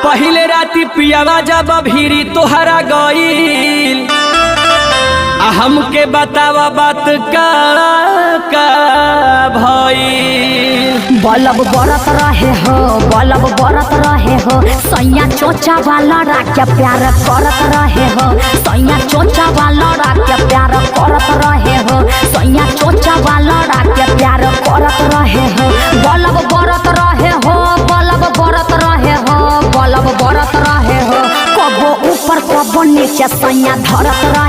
पहिले राती पियावा जब भीरी तोहरा गईल हमके बतावा बात का भईल। बलब बरत रहे हो, बलब बरत रहे हो, सैया चोचा वाला राख्या प्यार करत रहे हो, सैया चोचा वाला राख्या प्यार करत रहे हो, सैया चोचा वाला राख्या प्यार करत रहे हो। बलब बरत रहे हो, बलब बरत रहे हो, बलब बरत रहे हो, कबो ऊपर कबो नीचे सैया धरत रहे